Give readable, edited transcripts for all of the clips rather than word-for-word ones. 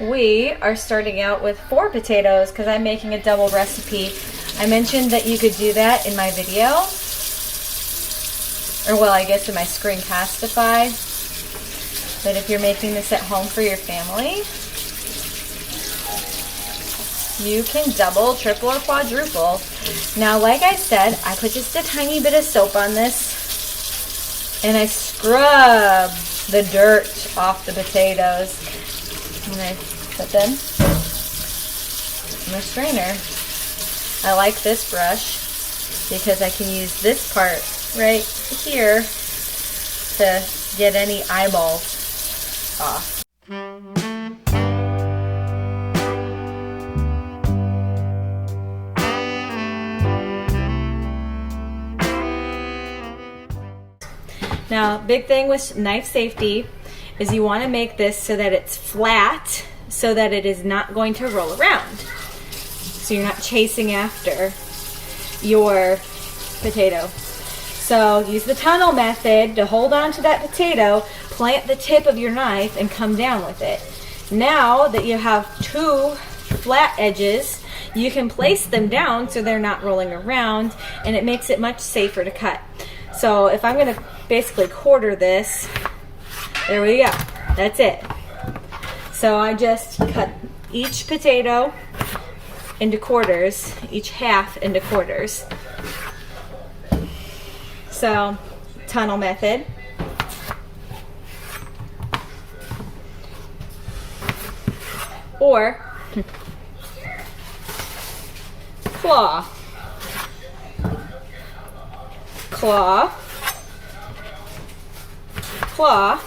we are starting out with 4 potatoes because I'm making a double recipe. I mentioned that you could do that in my video, or well, I guess in my Screencastify, but if you're making this at home for your family, you can double, triple, or quadruple. Now, like I said, I put just a tiny bit of soap on this, and I scrub the dirt off the potatoes, and I put them in my strainer. I like this brush because I can use this part right here to get any eyeballs off. Now, big thing with knife safety is you want to make this so that it's flat so that it is not going to roll around. So you're not chasing after your potato. So use the tunnel method to hold on to that potato, plant the tip of your knife, and come down with it. Now that you have 2 flat edges, you can place them down so they're not rolling around, and it makes it much safer to cut. So if I'm going to basically quarter this, there we go. That's it. So I just cut each potato into quarters, each half into quarters. So, tunnel method. Or claw. Claw. Claw.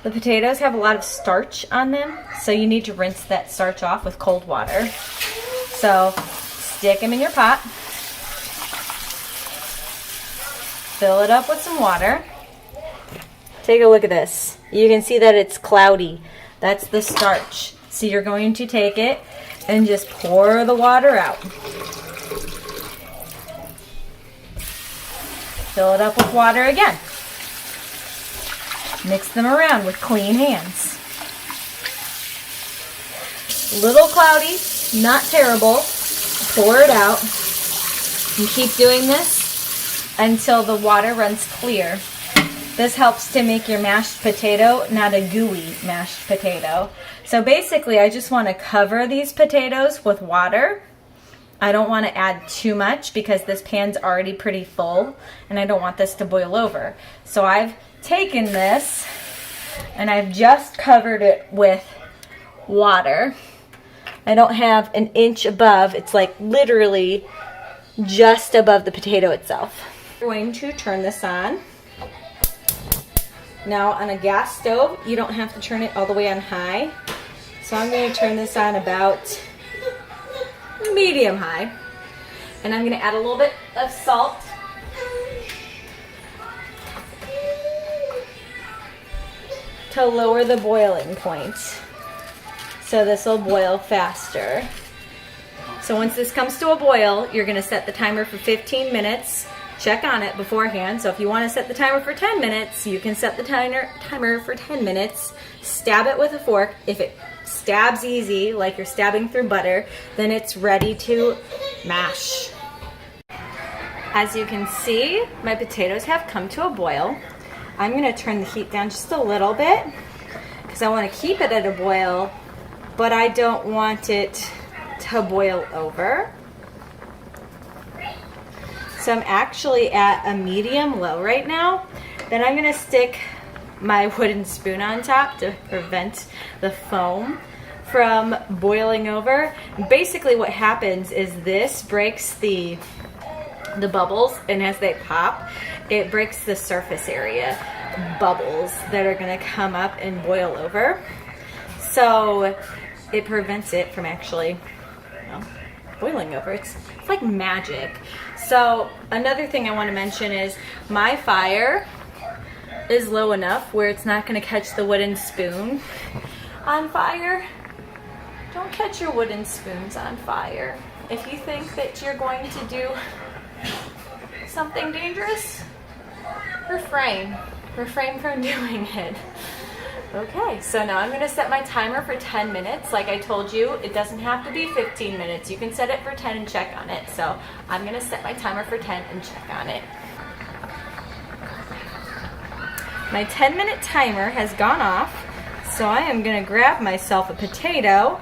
The potatoes have a lot of starch on them, so you need to rinse that starch off with cold water. So stick them in your pot, fill it up with some water. Take a look at this. You can see that it's cloudy. That's the starch. So you're going to take it and just pour the water out. Fill it up with water again. Mix them around with clean hands. Little cloudy, not terrible. Pour it out. And keep doing this until the water runs clear. This helps to make your mashed potato not a gooey mashed potato. So basically, I just want to cover these potatoes with water. I don't want to add too much because this pan's already pretty full and I don't want this to boil over. So I've taken this and I've just covered it with water. I don't have an inch above. It's like literally just above the potato itself. I'm going to turn this on. Now on a gas stove, you don't have to turn it all the way on high. So I'm going to turn this on about medium high. And I'm going to add a little bit of salt. To lower the boiling point. So this will boil faster. So once this comes to a boil, you're going to set the timer for 15 minutes. Check on it beforehand. So if you want to set the timer for 10 minutes, you can set the timer for 10 minutes. Stab it with a fork. If it stabs easy, like you're stabbing through butter, then it's ready to mash. As you can see, my potatoes have come to a boil. I'm going to turn the heat down just a little bit because I want to keep it at a boil, but I don't want it to boil over. So I'm actually at a medium low right now. Then I'm going to stick my wooden spoon on top to prevent the foam from boiling over. Basically what happens is this breaks the bubbles, and as they pop, it breaks the surface area bubbles that are going to come up and boil over. So it prevents it from actually boiling over. It's like magic. So another thing I want to mention is my fire is low enough where it's not going to catch the wooden spoon on fire. Don't catch your wooden spoons on fire. if you think that you're going to do something dangerous, refrain from doing it. Okay, so now I'm gonna set my timer for 10 minutes. Like I told you, it doesn't have to be 15 minutes. You can set it for 10 and check on it. So I'm gonna set my timer for 10 and check on it. My 10-minute timer has gone off, so I am gonna grab myself a potato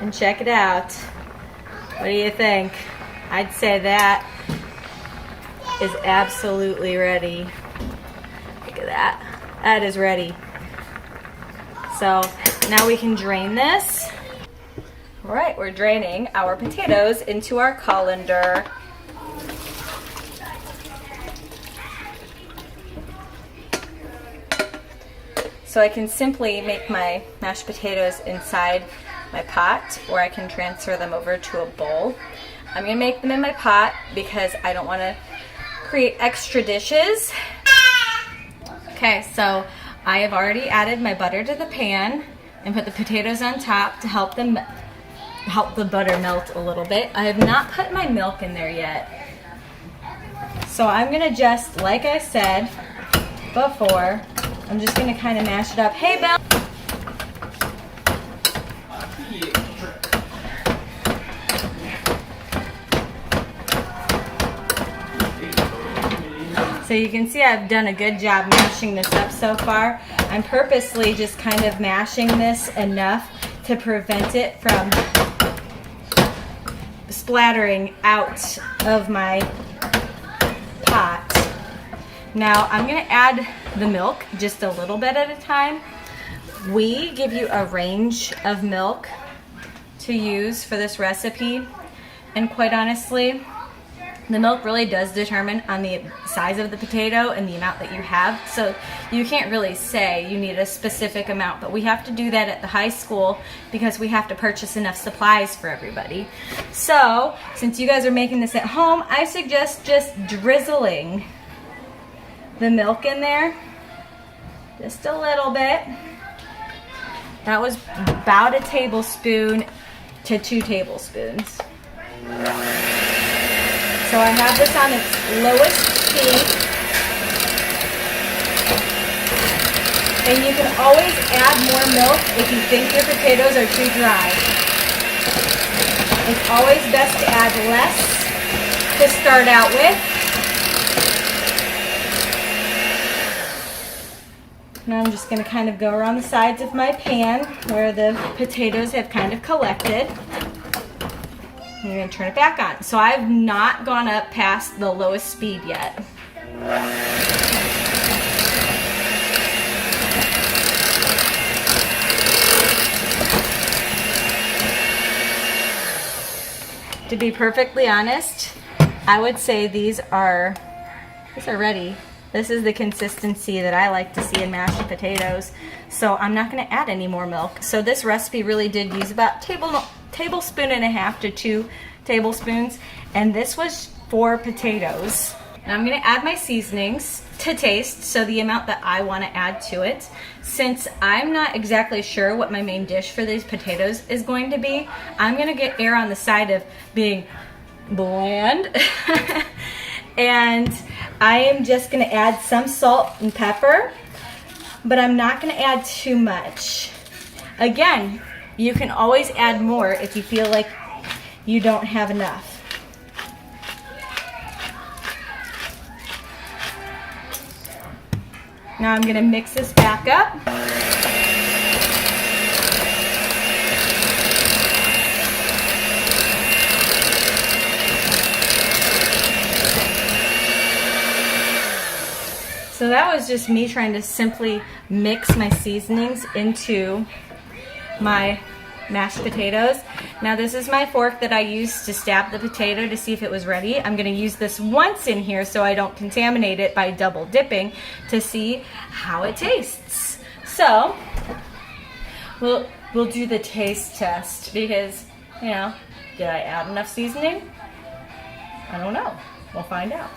and check it out. What do you think? I'd say that is absolutely ready. Look at that. That is ready. So now we can drain this. All right, we're draining our potatoes into our colander. So I can simply make my mashed potatoes inside my pot, or I can transfer them over to a bowl. I'm gonna make them in my pot because I don't wanna create extra dishes. Okay, so I have already added my butter to the pan and put the potatoes on top to help the butter melt a little bit. I have not put my milk in there yet. So I'm gonna just, like I said before, I'm just gonna kind of mash it up. Hey, Belle. So you can see I've done a good job mashing this up so far. I'm purposely just kind of mashing this enough to prevent it from splattering out of my pot. Now I'm going to add the milk just a little bit at a time. We give you a range of milk to use for this recipe, and quite honestly, the milk really does determine on the size of the potato and the amount that you have. So you can't really say you need a specific amount, but we have to do that at the high school because we have to purchase enough supplies for everybody. So since you guys are making this at home, I suggest just drizzling the milk in there just a little bit. That was about a tablespoon to 2 tablespoons. So I have this on its lowest speed. And you can always add more milk if you think your potatoes are too dry. It's always best to add less to start out with. Now I'm just going to kind of go around the sides of my pan where the potatoes have kind of collected. I'm going to turn it back on. So I've not gone up past the lowest speed yet. To be perfectly honest, I would say these are ready. This is the consistency that I like to see in mashed potatoes. So I'm not going to add any more milk. So this recipe really did use about tablespoon and a half to 2 tablespoons, and this was 4 potatoes. Now I'm going to add my seasonings to taste, so the amount that I want to add to it. Since I'm not exactly sure what my main dish for these potatoes is going to be, I'm going to err on the side of being bland. And I am just going to add some salt and pepper, but I'm not going to add too much. Again, you can always add more if you feel like you don't have enough. Now I'm going to mix this back up. So that was just me trying to simply mix my seasonings into my mashed potatoes. Now this is my fork that I used to stab the potato to see if it was ready. I'm going to use this once in here so I don't contaminate it by double dipping to see how it tastes. So we'll do the taste test because, you know, did I add enough seasoning? I don't know. We'll find out.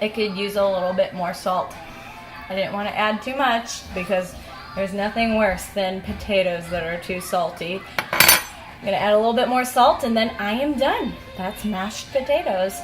It could use a little bit more salt. I didn't want to add too much because There's nothing worse than potatoes that are too salty. I'm gonna add a little bit more salt and then I am done. That's mashed potatoes.